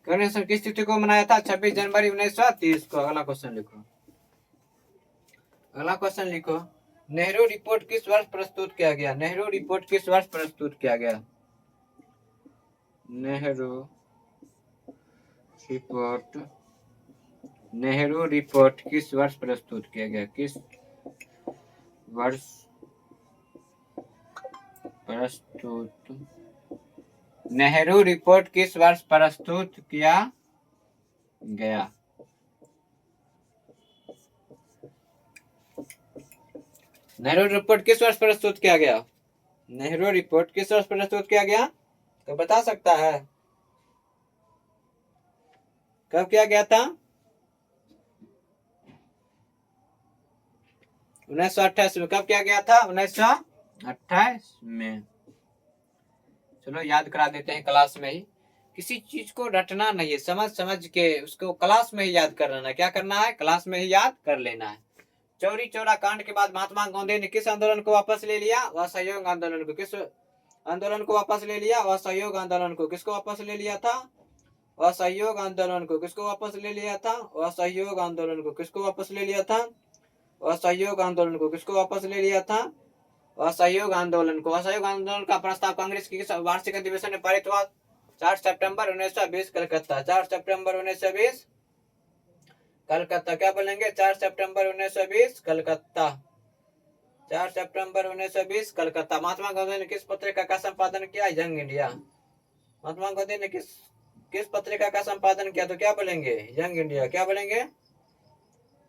कांग्रेस ने किस तिथि को मनाया था? 26 जनवरी 1930 को। अगला क्वेश्चन लिखो। नेहरू रिपोर्ट किस वर्ष प्रस्तुत किया गया? नेहरू रिपोर्ट किस वर्ष प्रस्तुत किया गया? नेहरू रिपोर्ट किस वर्ष प्रस्तुत किया गया? किस वर्ष प्रस्तुत? नेहरू रिपोर्ट किस वर्ष प्रस्तुत किया गया? नेहरू रिपोर्ट किस वर्ष प्रस्तुत किया गया? नेहरू रिपोर्ट किस वर्ष प्रस्तुत किया गया, तो बता सकता है कब किया गया था? 1928 में। कब किया गया था? 1928 में। चलो याद करा देते हैं क्लास में ही। किसी चीज को रटना नहीं है, समझ समझ के उसको क्लास में ही याद कर लेना। क्या करना है? क्लास में ही याद कर लेना है। चौरी चौरा कांड के बाद महात्मा गांधी ने किस आंदोलन को वापस ले लिया? वह सहयोग आंदोलन को। किस आंदोलन को वापस ले लिया? वह सहयोग आंदोलन को। किसको वापस ले लिया था? वह सहयोग आंदोलन को। किसको वापस ले लिया था? वह सहयोग आंदोलन को। किसको वापस ले लिया था? वह सहयोग आंदोलन को। किसको वापस ले लिया था? असहयोग आंदोलन को। असहयोग आंदोलन का प्रस्ताव कांग्रेस की वार्षिक अधिवेशन में पारित हुआ 4 सितंबर 1920 कलकत्ता। 4 सितंबर 1920 कलकत्ता। क्या बोलेंगे? 4 सितंबर 1920 कलकत्ता। 4 सितंबर 1920 कलकत्ता। महात्मा गांधी ने किस पत्रिका का संपादन किया? Young India. महात्मा गांधी ने किस पत्रिका का संपादन किया? तो क्या बोलेंगे? Young India. क्या बोलेंगे?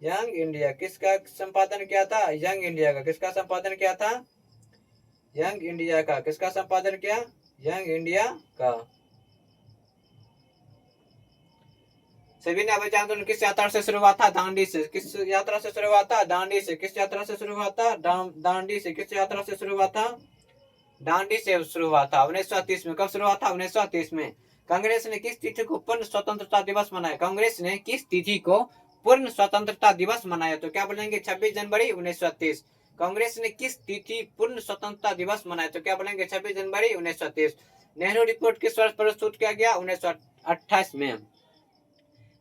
Young India. किसका संपादन किया था? यंग इंडिया का। किसका संपादन किया था? यंग इंडिया का। किसका संपादन किया? यंग इंडिया का। सविनय अवज्ञा आंदोलन किस यात्रा से शुरू हुआ था? दांडी से। किस यात्रा से शुरू हुआ था? दांडी से। किस यात्रा से शुरू हुआ था? दांडी से। किस यात्रा से शुरू हुआ था? दांडी से शुरू हुआ था 1930 में। कब शुरू हुआ था? 1930 में। कांग्रेस ने किस तिथि को पूर्ण स्वतंत्रता दिवस मनाया? कांग्रेस ने किस तिथि को पूर्ण स्वतंत्रता दिवस मनाया? तो क्या बोलेंगे? 26 जनवरी 1930। कांग्रेस ने किस तिथि पूर्ण स्वतंत्रता दिवस मनाया? तो क्या बोलेंगे? 26 जनवरी 1930। नेहरू रिपोर्ट किस वर्ष प्रस्तुत किया गया? 1928 में।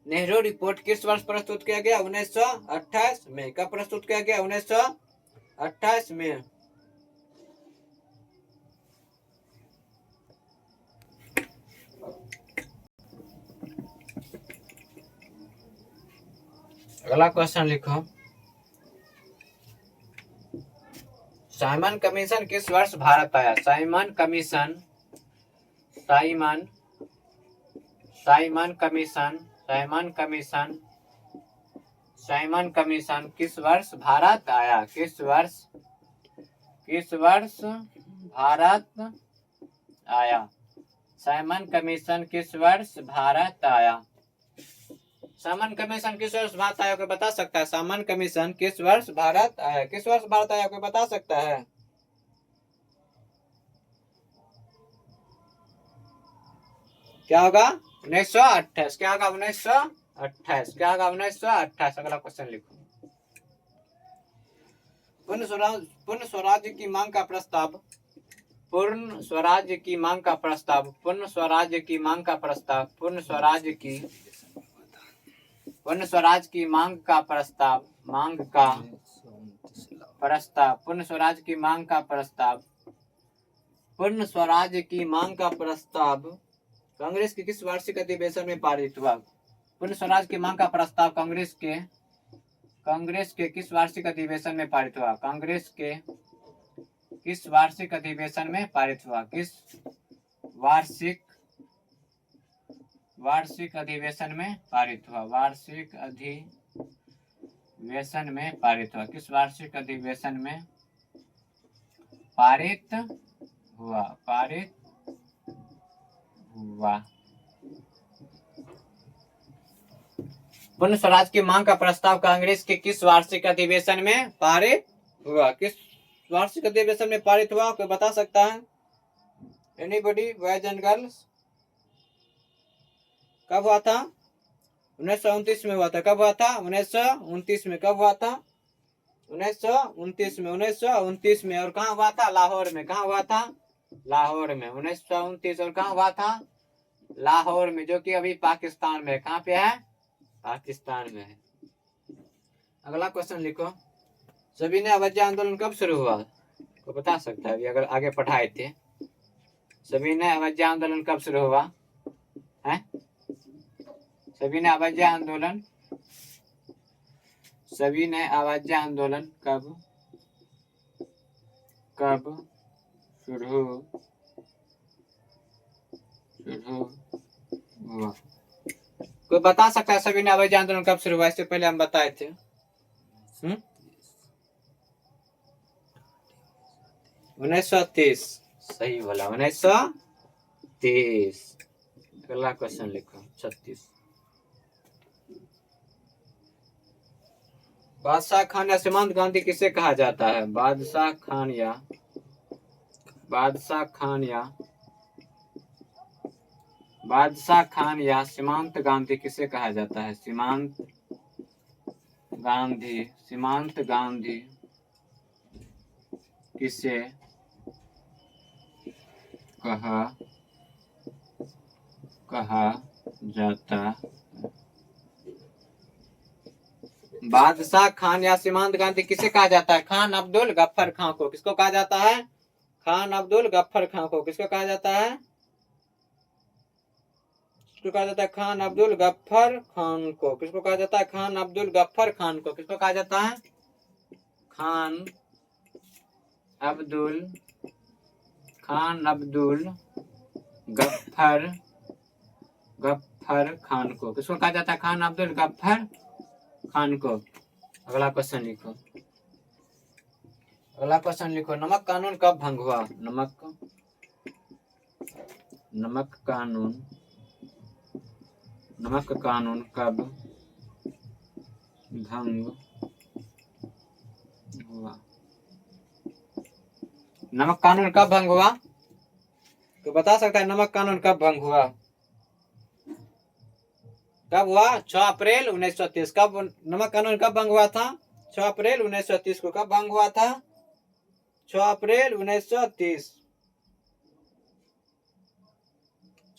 नेहरू रिपोर्ट किस वर्ष प्रस्तुत किया गया? 1928 में। कब प्रस्तुत किया गया? 1928 में। अगला क्वेश्चन लिखो। साइमन कमीशन किस वर्ष भारत आया? Simon commission. Simon commission. Simon commission. Simon commission किस वर्ष भारत आया? किस वर्ष भारत आया? साइमन कमीशन किस वर्ष भारत आया? साइमन कमीशन किस वर्ष भारत आया? कोई बता सकता है? साइमन कमीशन किस वर्ष भारत आया? किस वर्ष भारत आया? कोई बता सकता है? क्या होगा? 1928। क्या होगा? 1928। क्या होगा? 1928। अगला क्वेश्चन लिखो। पूर्ण स्वराज्य की मांग का प्रस्ताव। पूर्ण स्वराज्य की मांग का प्रस्ताव। पूर्ण स्वराज्य की मांग का प्रस्ताव। पूर्ण स्वराज्य की मांग का प्रस्ताव। मांग का प्रस्ताव। पूर्ण स्वराज्य की मांग का प्रस्ताव। पूर्ण स्वराज्य की मांग का प्रस्ताव कांग्रेस के किस वार्षिक अधिवेशन में पारित हुआ? पूर्ण स्वराज्य की मांग का प्रस्ताव कांग्रेस के किस वार्षिक अधिवेशन में पारित हुआ? कांग्रेस के किस वार्षिक अधिवेशन में पारित हुआ? किस वार्षिक अधिवेशन में पारित हुआ? वार्षिक अधिवेशन में पारित हुआ। किस वार्षिक अधिवेशन में पारित हुआ? पूर्ण स्वराज की मांग का प्रस्ताव कांग्रेस के किस वार्षिक अधिवेशन में पारित हुआ? किस वार्षिक अधिवेशन में पारित हुआ? कोई बता सकता है? एनीबॉडी? Boys and girls? कब हुआ था? 1929 में हुआ था। कब हुआ था? 1929 में। कब हुआ था? 1929 में। 1929 में। और कहाँ हुआ था? लाहौर में। कहाँ हुआ था? लाहौर में। 1929। और कहाँ हुआ था? लाहौर में, जो कि अभी पाकिस्तान में। कहाँ पे है? पाकिस्तान में है। अगला क्वेश्चन लिखो। सविनय अवज्ञा आंदोलन कब शुरू हुआ? को बता सकता है? अभी अगर आगे पढ़ाए थे। सविनय अवज्ञा आंदोलन कब शुरू हुआ है? सविनय अवज्ञा आंदोलन कब शुरू हुआ? कोई बता सकता है सविनय अवज्ञा आंदोलन कब शुरू हुआ? इससे पहले हम बताए थे। 1930 सही बोला, 1930। अगला क्वेश्चन लिखो 36। बादशाह खान या सीमांत गांधी किसे कहा जाता है? बादशाह खान या सीमांत गांधी किसे कहा जाता है? सीमांत गांधी किसे कहा जाता है? बादशाह खान या सीमांत गांधी किसे कहा जाता है? खान अब्दुल गफ्फर खान को। किसको कहा जाता है? खान अब्दुल गफ्फर खान को। किसको कहा जाता है? किसको कहा जाता है? खान अब्दुल गफ्फर खान को। किसको कहा जाता है? खान अब्दुल गफ्फर खान को। किसको कहा जाता है? खान अब्दुल गफ्फर खान को। किसको कहा जाता है? खान अब्दुल गफ्फर खान को। अगला क्वेश्चन लिखो। नमक कानून कब भंग हुआ? नमक कानून कब भंग हुआ? नमक कानून कब भंग हुआ? तो बता सकता है नमक कानून कब भंग हुआ? कब हुआ? 6 अप्रैल 1930। कब नमक कानून कब भंग हुआ था? 6 अप्रैल 1930 को। कब भंग हुआ था? 6 अप्रैल 1930।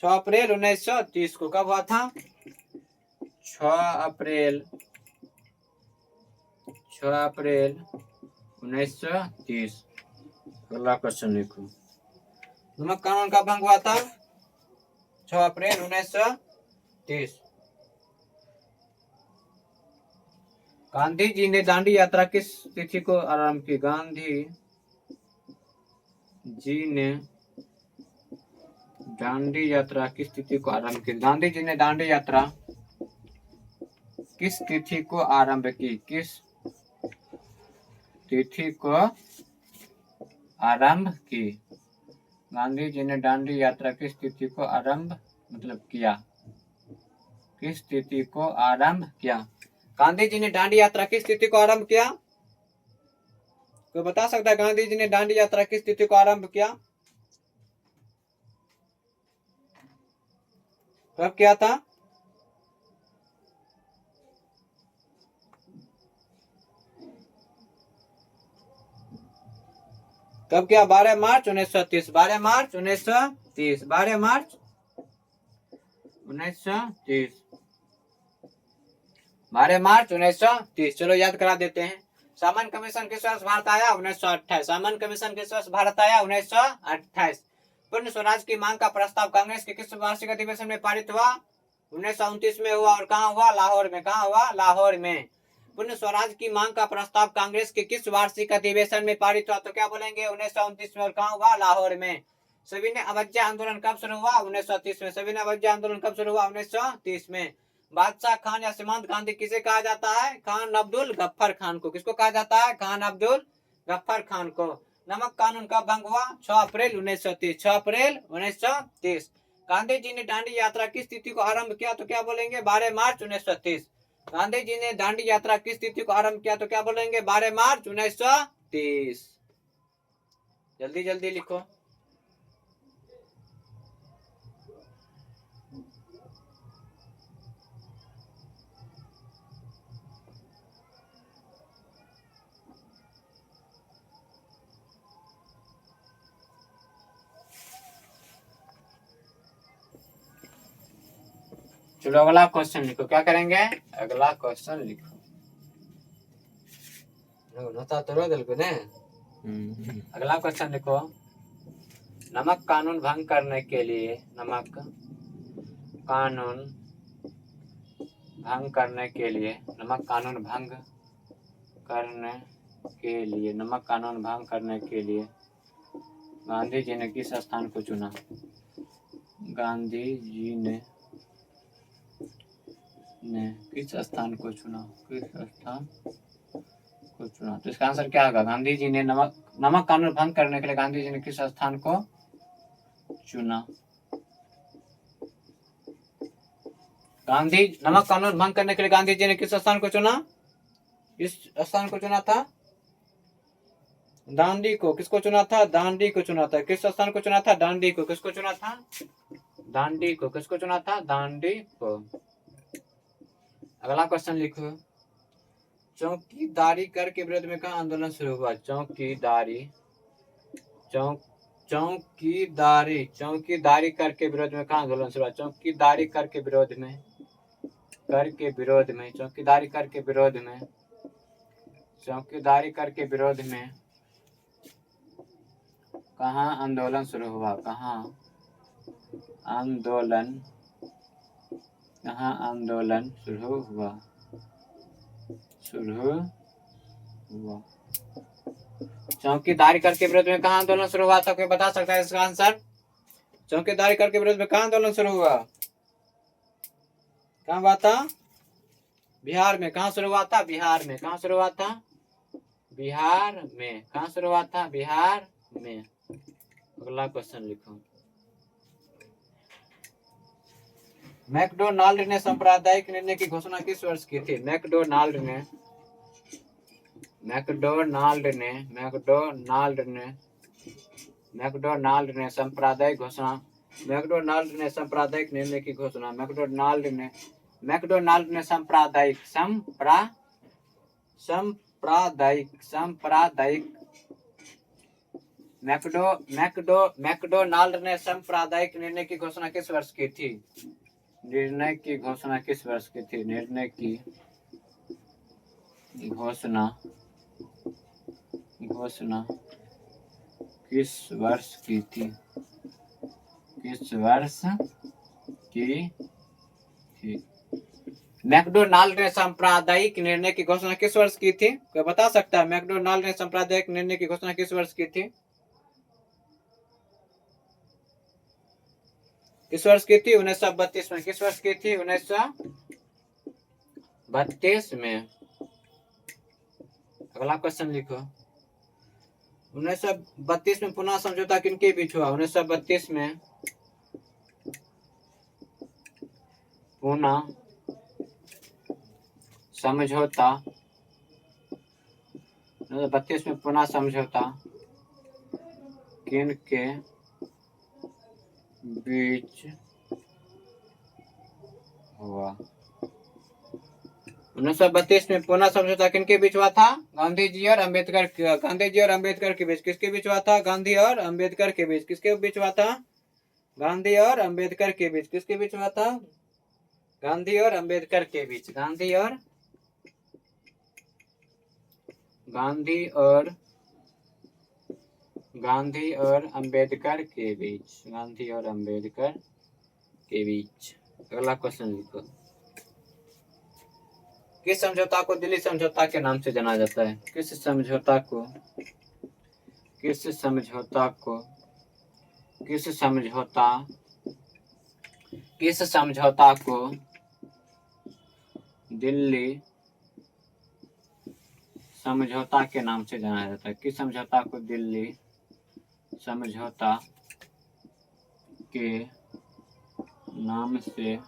6 अप्रैल 1930 को कब हुआ था? 6 अप्रैल 1930। अगला क्वेश्चन लिखो। नमक कानून कब भंग हुआ था? 6 अप्रैल 1930। गांधी जी ने दांडी यात्रा किस तिथि को आरंभ की? गांधी जी ने दांडी यात्रा किस तिथि को आरंभ की? गांधी जी ने दांडी यात्रा किस तिथि को आरंभ की? किस तिथि को आरंभ की? गांधी जी ने दांडी यात्रा किस तिथि को आरंभ किया? किस तिथि को आरंभ किया? गांधी जी ने दांडी यात्रा किस तिथि को आरंभ किया? कोई बता सकता है गांधी जी ने दांडी यात्रा किस तिथि को आरंभ किया? कब किया था? कब किया? 12 मार्च 1930। 12 मार्च 1930। 12 मार्च 1930। 12 मार्च 1930। चलो याद करा देते हैं। सामान्य कमीशन किस वर्ष भारत आया? 1928। सामान्य कमीशन किस वर्ष भारत आया? 1928। पूर्ण स्वराज की मांग का प्रस्ताव कांग्रेस के किस वार्षिक अधिवेशन में पारित हुआ? 1929 में हुआ। और कहाँ हुआ? लाहौर में। कहाँ हुआ? लाहौर में। पूर्ण स्वराज की मांग का प्रस्ताव कांग्रेस के किस वार्षिक अधिवेशन में पारित हुआ? तो क्या बोलेंगे? 1929 में। और कहाँ हुआ? लाहौर में। सविनय अवज्ञा आंदोलन कब शुरू हुआ? 1930 में। सविनय अवज्ञा आंदोलन कब शुरू हुआ? 1930 में। बादशाह खान या सीमांत गांधी किसे कहा जाता है? खान अब्दुल गफ्फर खान को। किसको कहा जाता है? खान अब्दुल गफ्फर खान को। नमक कानून कब भंग हुआ? 6 अप्रैल 1930। 6 अप्रैल 1930। गांधी जी ने दांडी यात्रा किस तिथि को आरंभ किया? तो क्या बोलेंगे? 12 मार्च 1930। गांधी जी ने दांडी यात्रा किस तिथि को आरंभ किया? तो क्या बोलेंगे? 12 मार्च 1930। जल्दी जल्दी लिखो। चलो अगला क्वेश्चन लिखो। क्या करेंगे? अगला क्वेश्चन लिखो। अगला क्वेश्चन लिखो। नमक कानून भंग करने के लिए नमक कानून भंग करने के लिए गांधी जी ने किस स्थान को चुना? गांधी जी ने किस स्थान को चुना? किस स्थान को चुना। तो इसका आंसर क्या होगा? गांधी जी ने नमक कानून भंग करने के लिए गांधी जी ने किस स्थान को चुना? गांधी नमक कानून भंग करने के लिए गांधी जी ने किस स्थान को चुना? इस स्थान को चुना था दांडी को। किसको चुना था? दांडी को चुना था। किस स्थान को चुना था? दांडी को। किसको चुना था? दांडी को। किसको चुना था? दांडी को। अगला क्वेश्चन लिखो। चौकीदारी कर के विरोध में कहाँ आंदोलन शुरू हुआ? चौकीदारी कर के विरोध में कहाँ आंदोलन शुरू हुआ? चौकीदारी कर के विरोध में चौकीदारी कर के विरोध में कहाँ आंदोलन शुरू हुआ? कहाँ आंदोलन शुरू हुआ? चौकीदारी कर के विरोध में कहाँ आंदोलन शुरू हुआ था? कोई बता सकता है इसका आंसर? चौकीदारी कर के विरोध में कहाँ आंदोलन शुरू हुआ? कहाँ हुआ था? बिहार में। कहाँ शुरू हुआ था? बिहार में। कहाँ शुरू हुआ था? बिहार में। कहाँ शुरू हुआ था? बिहार में। अगला क्वेश्चन लिखो। मैकडोनाल्ड ने सांप्रदायिक निर्णय की घोषणा किस वर्ष की थी? मैकडोनाल्ड ने सांप्रदायिक निर्णय की घोषणा मैकडोनाल्ड ने सांप्रदायिक मैकडोनाल्ड ने सांप्रदायिक निर्णय की घोषणा किस वर्ष की थी? निर्णय की घोषणा किस वर्ष की थी? निर्णय की घोषणा किस वर्ष की थी? मैकडोनाल्ड ने सांप्रदायिक निर्णय की घोषणा किस वर्ष की थी? कोई बता सकता है? मैकडोनाल्ड ने सांप्रदायिक निर्णय की घोषणा किस वर्ष की थी? किस वर्ष की थी? 1932 में। किस वर्ष की थी? 1932 में। अगला क्वेश्चन लिखो। 1932 में पुनः समझौता किनके बीच हुआ? 1932 में पुनः समझौता 1932 में पुनः समझौता किनके बीच हुआ? 1932 में पुनः समझौता किनके बीच हुआ था? गांधी जी और अंबेडकर के बीच। किसके बीच हुआ था? गांधी और अंबेडकर के बीच। किसके बीच हुआ था? गांधी और अंबेडकर के बीच। किसके बीच हुआ था? गांधी और अंबेडकर के बीच। गांधी और अंबेडकर के बीच। अगला क्वेश्चन लिखो। किस समझौता को दिल्ली समझौता के नाम से जाना जाता है? किस समझौता को दिल्ली समझौता के नाम से जाना जाता है? किस समझौता को दिल्ली समझौता के नाम से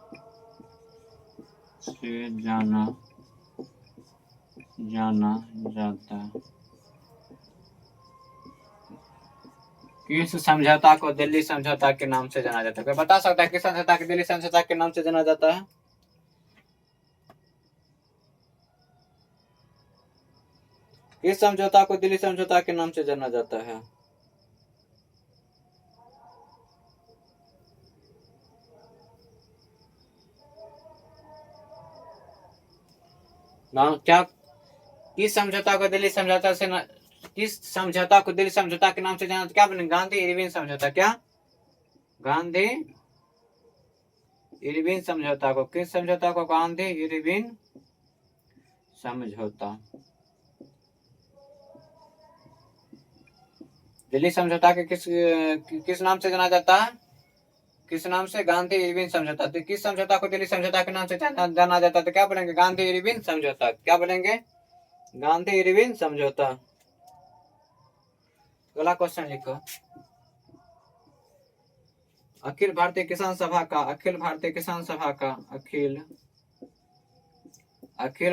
जाना जाता है? किस समझौता को दिल्ली समझौता के नाम से जाना जाता है? कोई बता सकता है किस समझौता को दिल्ली समझौता के नाम से जाना जाता है? किस समझौता को दिल्ली समझौता के नाम से जाना जाता है? क्या किस समझौता को दिल्ली समझौता के नाम से जाना? क्या बने? गांधी इरविन समझौता। क्या? गांधी इरविन समझौता को। किस समझौता को? गांधी इरविन समझौता। दिल्ली समझौता के किस नाम से जाना जाता है? किस नाम से? गांधी इरविन समझौता। तो किस समझौता को दिल्ली समझौता के नाम से जाना जाता है? तो क्या बोलेंगे? गांधी इरविन समझौता। क्या बोलेंगे? गांधी इरविन समझौता। अगला क्वेश्चन लिखो। अखिल भारतीय किसान सभा का अखिल भारतीय किसान सभा का अखिल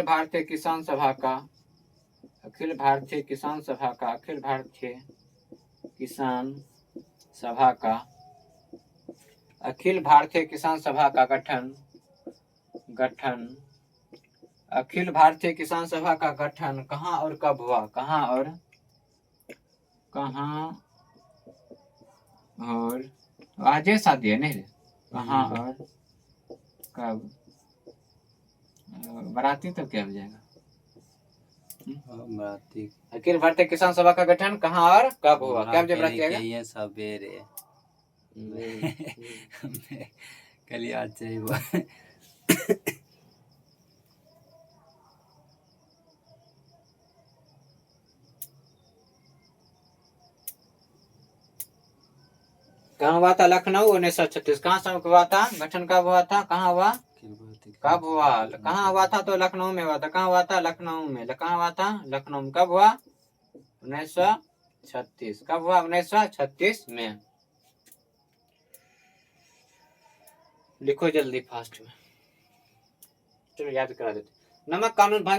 भारतीय किसान सभा का अखिल भारतीय किसान सभा का अखिल भारतीय किसान सभा का अखिल भारतीय किसान सभा का गठन अखिल भारतीय किसान सभा का गठन कहाँ और कब हुआ? कहाँ और आज शादी है नहीं? कहाँ और कब? बाराती तो क्या हो जाएगा? बाराती अखिल भारतीय किसान सभा का गठन कहाँ और कब हुआ? क्या जब रखिएगा? ये सवेरे कल याद चाहिए वो। कहाँ हुआ था? लखनऊ 1936। कहाँ से हुआ था? गठन कब हुआ था? कहाँ हुआ? कब हुआ? कहाँ हुआ था? तो लखनऊ में हुआ था। कहाँ हुआ था? लखनऊ में। कहाँ हुआ था? लखनऊ में। कब हुआ? 1936। कब हुआ? 1936 में। लिखो जल्दी फास्ट में, चलो याद करा देते। नमक कानून भंग